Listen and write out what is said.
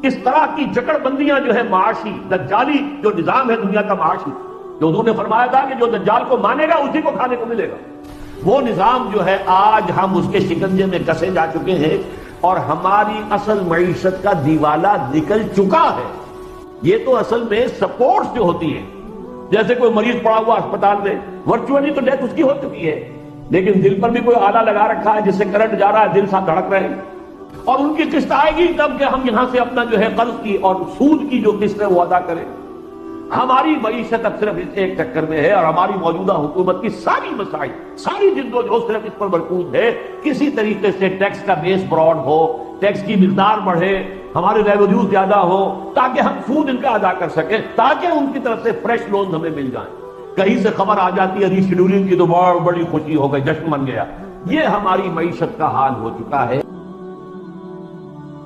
اس طرح کی جکڑ بندیاں جو ہے معاشی دجالی جو نظام ہے دنیا کا معاشی، جو انہوں نے فرمایا تھا کہ جو دجال کو مانے گا اسی کو کھانے کو ملے گا، وہ نظام جو ہے آج ہم اس کے شکنجے میں کسے جا چکے ہیں اور ہماری اصل معیشت کا دیوالا نکل چکا ہے۔ یہ تو اصل میں سپورٹس جو ہوتی ہیں، جیسے کوئی مریض پڑا ہوا اسپتال میں، ورچولی تو ڈیتھ اس کی ہو چکی ہے، لیکن دل پر بھی کوئی آلہ لگا رکھا ہے جس سے کرنٹ جا رہا ہے، دل ساتھ دھڑک رہے ہیں، اور ان کی قسط آئے گی تب کہ ہم یہاں سے اپنا جو ہے قرض کی اور سود کی جو قسط ہے وہ ادا کریں۔ ہماری معیشت اب صرف اس ایک چکر میں ہے، اور ہماری موجودہ حکومت کی ساری مسائل، ساری جدوجہد صرف اس پر مرکوز ہے کسی طریقے سے ٹیکس کا بیس براڈ ہو، ٹیکس کی مقدار بڑھے، ہمارے ریونیوز زیادہ ہو، تاکہ ہم سود ان کا ادا کر سکیں، تاکہ ان کی طرف سے فریش لونز ہمیں مل جائیں۔ کہیں سے خبر آ جاتی ہے ری شیڈولنگ کی تو بڑی خوشی ہو گئی، جشن من گیا۔ یہ ہماری معیشت کا حال ہو چکا ہے۔